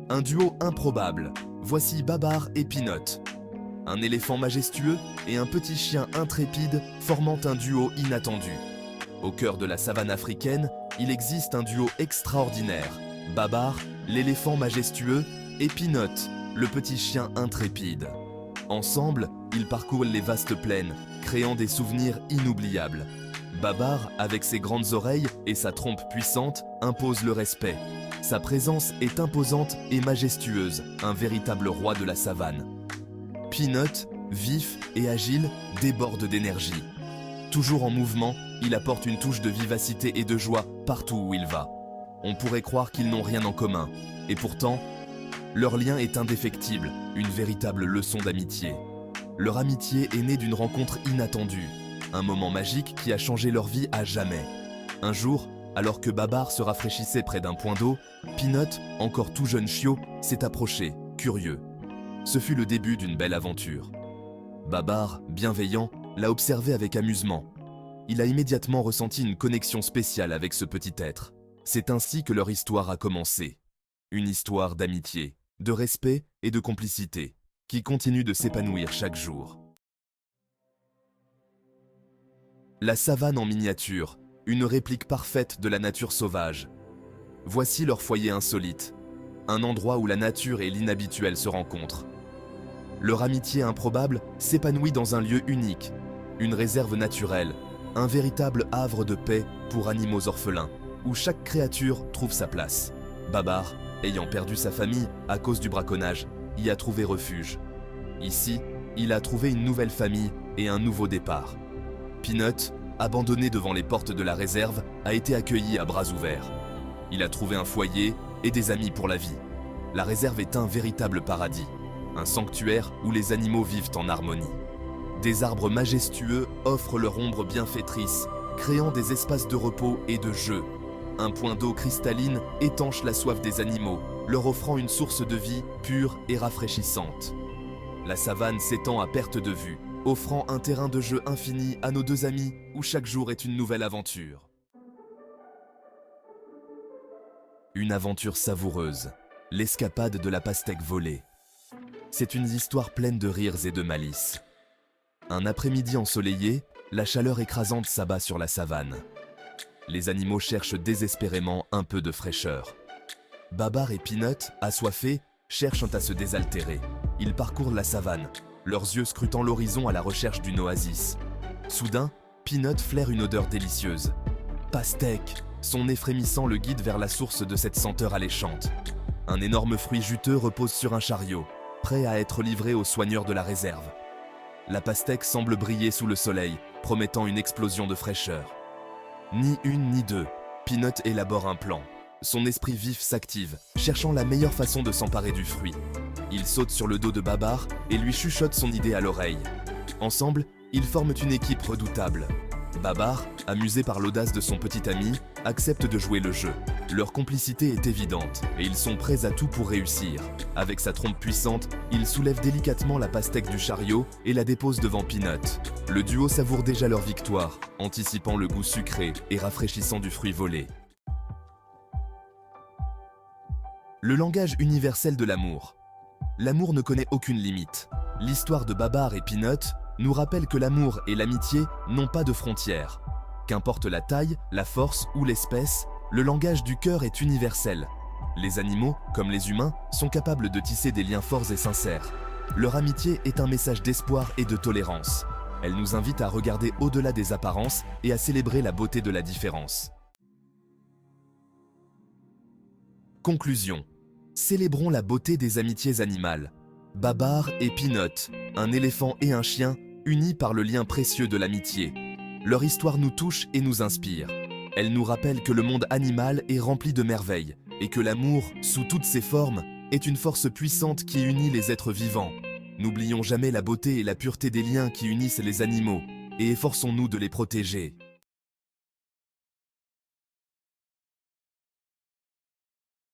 Un duo improbable. Voici Babar et Peanut. Un éléphant majestueux et un petit chien intrépide formant un duo inattendu. Au cœur de la savane africaine, il existe un duo extraordinaire. Babar, l'éléphant majestueux, et Peanut, le petit chien intrépide. Ensemble, ils parcourent les vastes plaines, créant des souvenirs inoubliables. Babar, avec ses grandes oreilles et sa trompe puissante, impose le respect. Sa présence est imposante et majestueuse, un véritable roi de la savane. Peanut, vif et agile, déborde d'énergie. Toujours en mouvement, il apporte une touche de vivacité et de joie partout où il va. On pourrait croire qu'ils n'ont rien en commun, et pourtant, leur lien est indéfectible, une véritable leçon d'amitié. Leur amitié est née d'une rencontre inattendue, un moment magique qui a changé leur vie à jamais. Un jour, alors que Babar se rafraîchissait près d'un point d'eau, Peanut, encore tout jeune chiot, s'est approché, curieux. Ce fut le début d'une belle aventure. Babar, bienveillant, l'a observé avec amusement. Il a immédiatement ressenti une connexion spéciale avec ce petit être. C'est ainsi que leur histoire a commencé. Une histoire d'amitié, de respect et de complicité, qui continue de s'épanouir chaque jour. La savane en miniature, une réplique parfaite de la nature sauvage. Voici leur foyer insolite, un endroit où la nature et l'inhabituel se rencontrent. Leur amitié improbable s'épanouit dans un lieu unique, une réserve naturelle, un véritable havre de paix pour animaux orphelins, où chaque créature trouve sa place. Babar, ayant perdu sa famille à cause du braconnage, y a trouvé refuge. Ici, il a trouvé une nouvelle famille et un nouveau départ. Peanut, abandonné devant les portes de la réserve, a été accueilli à bras ouverts. Il a trouvé un foyer et des amis pour la vie. La réserve est un véritable paradis, un sanctuaire où les animaux vivent en harmonie. Des arbres majestueux offrent leur ombre bienfaitrice, créant des espaces de repos et de jeu. Un point d'eau cristalline étanche la soif des animaux, leur offrant une source de vie pure et rafraîchissante. La savane s'étend à perte de vue, offrant un terrain de jeu infini à nos deux amis où chaque jour est une nouvelle aventure. Une aventure savoureuse, l'escapade de la pastèque volée. C'est une histoire pleine de rires et de malice. Un après-midi ensoleillé, la chaleur écrasante s'abat sur la savane. Les animaux cherchent désespérément un peu de fraîcheur. Babar et Peanut, assoiffés, cherchent à se désaltérer. Ils parcourent la savane, leurs yeux scrutant l'horizon à la recherche d'une oasis. Soudain, Peanut flaire une odeur délicieuse. Pastèque! Son nez frémissant le guide vers la source de cette senteur alléchante. Un énorme fruit juteux repose sur un chariot, prêt à être livré aux soigneurs de la réserve. La pastèque semble briller sous le soleil, promettant une explosion de fraîcheur. Ni une ni deux, Peanut élabore un plan. Son esprit vif s'active, cherchant la meilleure façon de s'emparer du fruit. Il saute sur le dos de Babar et lui chuchote son idée à l'oreille. Ensemble, ils forment une équipe redoutable. Babar, amusé par l'audace de son petit ami, accepte de jouer le jeu. Leur complicité est évidente et ils sont prêts à tout pour réussir. Avec sa trompe puissante, il soulève délicatement la pastèque du chariot et la dépose devant Peanut. Le duo savoure déjà leur victoire, anticipant le goût sucré et rafraîchissant du fruit volé. Le langage universel de l'amour. L'amour ne connaît aucune limite. L'histoire de Babar et Peanut nous rappelle que l'amour et l'amitié n'ont pas de frontières. Qu'importe la taille, la force ou l'espèce, le langage du cœur est universel. Les animaux, comme les humains, sont capables de tisser des liens forts et sincères. Leur amitié est un message d'espoir et de tolérance. Elle nous invite à regarder au-delà des apparences et à célébrer la beauté de la différence. Conclusion. Célébrons la beauté des amitiés animales. Babar et Peanut, un éléphant et un chien, unis par le lien précieux de l'amitié. Leur histoire nous touche et nous inspire. Elle nous rappelle que le monde animal est rempli de merveilles et que l'amour, sous toutes ses formes, est une force puissante qui unit les êtres vivants. N'oublions jamais la beauté et la pureté des liens qui unissent les animaux et efforçons-nous de les protéger.